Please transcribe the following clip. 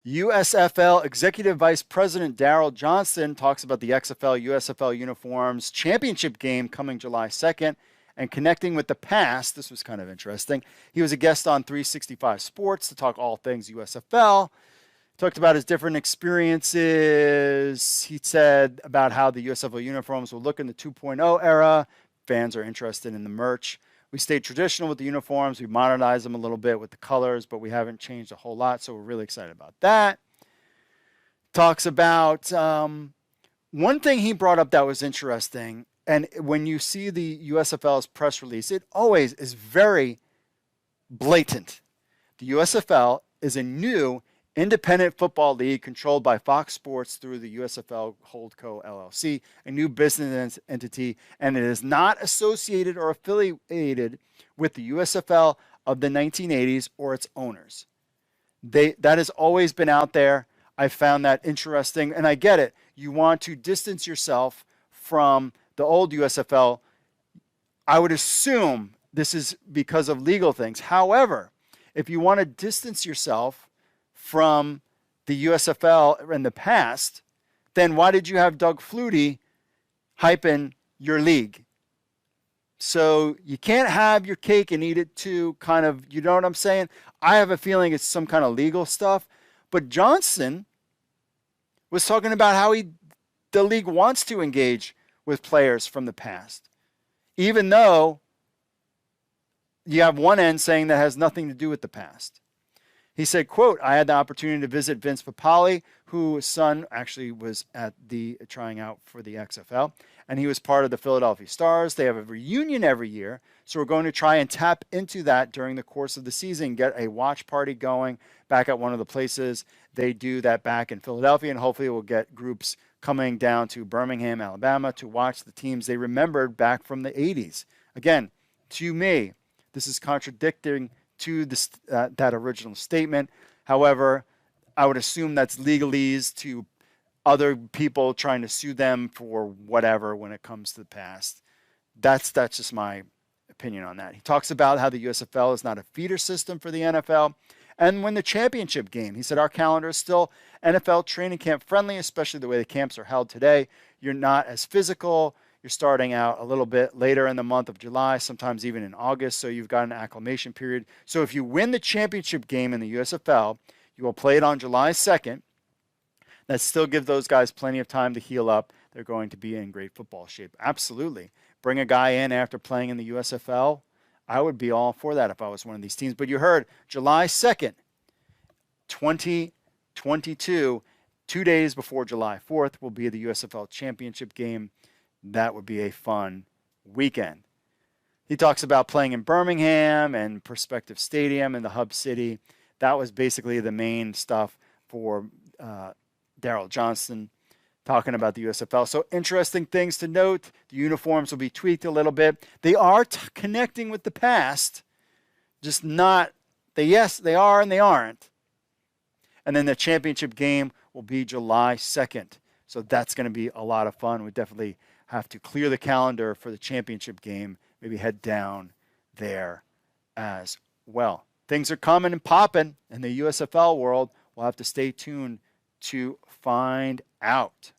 USFL Executive Vice President Daryl Johnston talks about the XFL USFL uniforms championship game coming July 2nd and connecting with the past. This was kind of interesting. He was a guest on 365 Sports to talk all things USFL. Talked about his different experiences. He said about how the USFL uniforms will look in the 2.0 era. Fans are interested in the merch. We stayed traditional with the uniforms. We modernized them a little bit with the colors, but we haven't changed a whole lot, so we're really excited about that. Talks about one thing he brought up that was interesting, and when you see the USFL's press release, it always is very blatant. The USFL is a new independent football league controlled by Fox Sports through the USFL Holdco LLC, a new business entity, and it is not associated or affiliated with the USFL of the 1980s or its owners. That has always been out there. I found that interesting, and I get it. You want to distance yourself from the old USFL. I would assume this is because of legal things. However, if you want to distance yourself from the USFL in the past, then why did you have Doug Flutie hyping your league? So you can't have your cake and eat it too, kind of, you know what I'm saying? I have a feeling it's some kind of legal stuff. But Johnston was talking about how the league wants to engage with players from the past, even though you have one end saying that has nothing to do with the past. He said, quote, I had the opportunity to visit Vince Papale, whose son actually was at the trying out for the XFL, and he was part of the Philadelphia Stars. They have a reunion every year, so we're going to try and tap into that during the course of the season, get a watch party going back at one of the places. They do that back in Philadelphia, and hopefully we'll get groups coming down to Birmingham, Alabama to watch the teams they remembered back from the 80s. Again, to me, this is contradicting to this, that original statement. However, I would assume that's legalese to other people trying to sue them for whatever when it comes to the past. That's just my opinion on that. He talks about how the USFL is not a feeder system for the NFL. And when the championship game, he said, our calendar is still NFL training camp friendly, especially the way the camps are held today. You're not as physical. You're starting out a little bit later in the month of July, sometimes even in August, so you've got an acclimation period. So if you win the championship game in the USFL, you will play it on July 2nd. That still gives those guys plenty of time to heal up. They're going to be in great football shape. Absolutely. Bring a guy in after playing in the USFL. I would be all for that if I was one of these teams. But you heard July 2nd, 2022, 2 days before July 4th, will be the USFL championship game. That would be a fun weekend. He talks about playing in Birmingham and Prospective Stadium in the hub city. That was basically the main stuff for Daryl Johnston talking about the USFL. So interesting things to note. The uniforms will be tweaked a little bit. They are connecting with the past, just not, yes, they are and they aren't. And then the championship game will be July 2nd. So that's going to be a lot of fun. We definitely have to clear the calendar for the championship game, maybe head down there as well. Things are coming and popping in the USFL world. We'll have to stay tuned to find out.